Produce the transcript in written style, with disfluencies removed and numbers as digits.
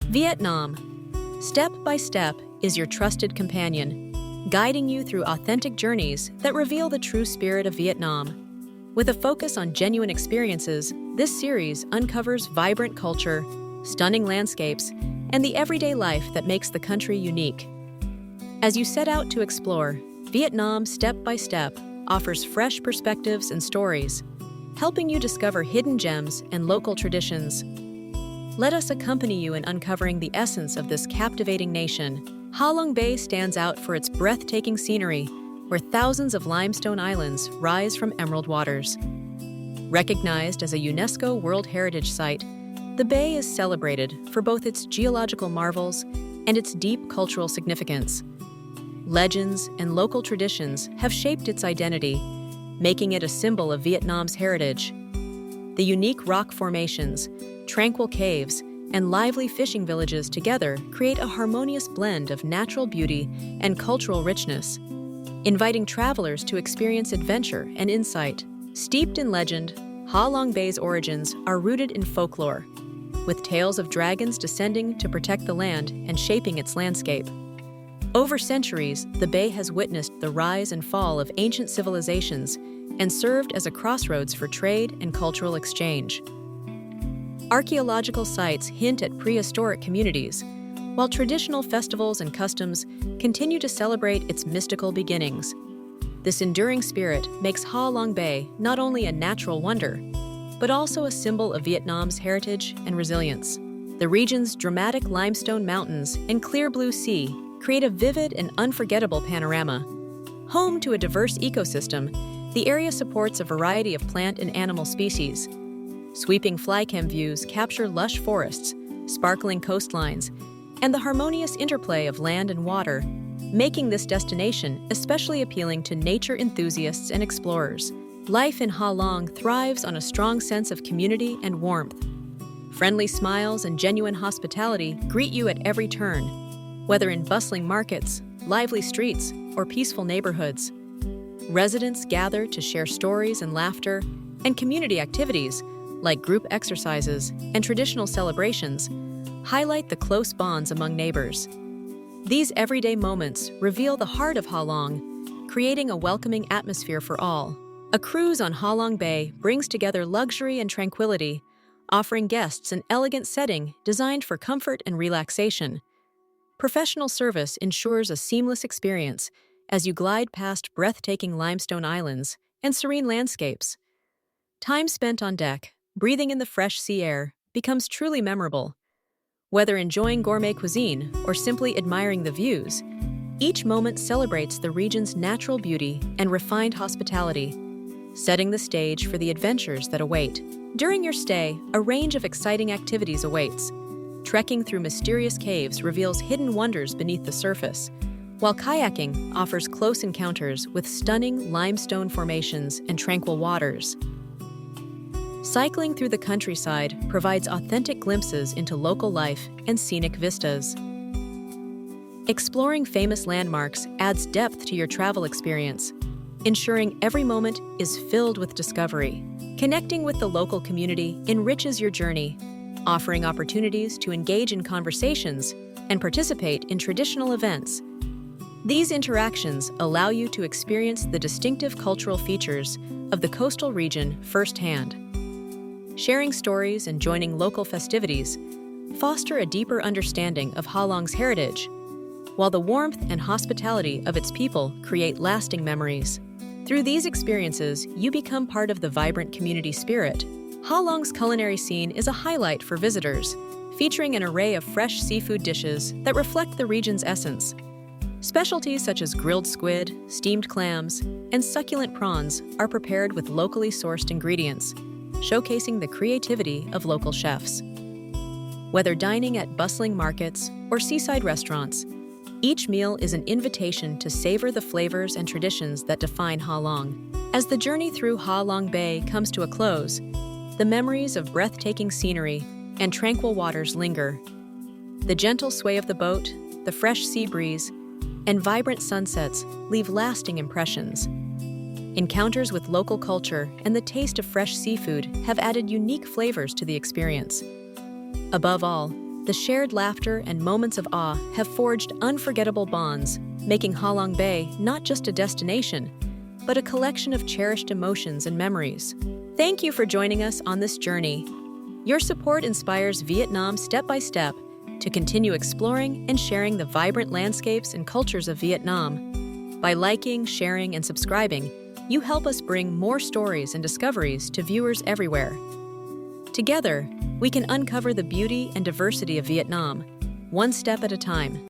Vietnam, step by step, is your trusted companion, guiding you through authentic journeys that reveal the true spirit of Vietnam. With a focus on genuine experiences, this series uncovers vibrant culture, stunning landscapes, and the everyday life that makes the country unique. As you set out to explore, Vietnam Step by Step offers fresh perspectives and stories, helping you discover hidden gems and local traditions. Let us accompany you in uncovering the essence of this captivating nation. Halong Bay stands out for its breathtaking scenery, where thousands of limestone islands rise from emerald waters. Recognized as a UNESCO World Heritage Site, the bay is celebrated for both its geological marvels and its deep cultural significance. Legends and local traditions have shaped its identity, making it a symbol of Vietnam's heritage. The unique rock formations, tranquil caves, and lively fishing villages together create a harmonious blend of natural beauty and cultural richness, inviting travelers to experience adventure and insight. Steeped in legend, Halong Bay's origins are rooted in folklore, with tales of dragons descending to protect the land and shaping its landscape. Over centuries, the bay has witnessed the rise and fall of ancient civilizations and served as a crossroads for trade and cultural exchange. Archaeological sites hint at prehistoric communities, while traditional festivals and customs continue to celebrate its mystical beginnings. This enduring spirit makes Halong Bay not only a natural wonder, but also a symbol of Vietnam's heritage and resilience. The region's dramatic limestone mountains and clear blue sea create a vivid and unforgettable panorama. Home to a diverse ecosystem, the area supports a variety of plant and animal species. Sweeping flycam views capture lush forests, sparkling coastlines, and the harmonious interplay of land and water, making this destination especially appealing to nature enthusiasts and explorers. Life in Ha Long thrives on a strong sense of community and warmth. Friendly smiles and genuine hospitality greet you at every turn, whether in bustling markets, lively streets, or peaceful neighborhoods. Residents gather to share stories and laughter, and community activities, like group exercises and traditional celebrations, highlight the close bonds among neighbors. These everyday moments reveal the heart of Halong, creating a welcoming atmosphere for all. A cruise on Halong Bay brings together luxury and tranquility, offering guests an elegant setting designed for comfort and relaxation. Professional service ensures a seamless experience as you glide past breathtaking limestone islands and serene landscapes. Time spent on deck, breathing in the fresh sea air, becomes truly memorable. Whether enjoying gourmet cuisine or simply admiring the views, each moment celebrates the region's natural beauty and refined hospitality, setting the stage for the adventures that await. During your stay, a range of exciting activities awaits. Trekking through mysterious caves reveals hidden wonders beneath the surface, while kayaking offers close encounters with stunning limestone formations and tranquil waters. Cycling through the countryside provides authentic glimpses into local life and scenic vistas. Exploring famous landmarks adds depth to your travel experience, ensuring every moment is filled with discovery. Connecting with the local community enriches your journey, offering opportunities to engage in conversations and participate in traditional events. These interactions allow you to experience the distinctive cultural features of the coastal region firsthand. Sharing stories and joining local festivities foster a deeper understanding of Halong's heritage, while the warmth and hospitality of its people create lasting memories. Through these experiences, you become part of the vibrant community spirit. Halong's culinary scene is a highlight for visitors, featuring an array of fresh seafood dishes that reflect the region's essence. Specialties such as grilled squid, steamed clams, and succulent prawns are prepared with locally sourced ingredients, showcasing the creativity of local chefs. Whether dining at bustling markets or seaside restaurants, each meal is an invitation to savor the flavors and traditions that define Halong. As the journey through Halong Bay comes to a close, the memories of breathtaking scenery and tranquil waters linger. The gentle sway of the boat, the fresh sea breeze, and vibrant sunsets leave lasting impressions. Encounters with local culture and the taste of fresh seafood have added unique flavors to the experience. Above all, the shared laughter and moments of awe have forged unforgettable bonds, making Halong Bay not just a destination, but a collection of cherished emotions and memories. Thank you for joining us on this journey. Your support inspires Vietnam step by step to continue exploring and sharing the vibrant landscapes and cultures of Vietnam. By liking, sharing, and subscribing, you help us bring more stories and discoveries to viewers everywhere. Together, we can uncover the beauty and diversity of Vietnam, one step at a time.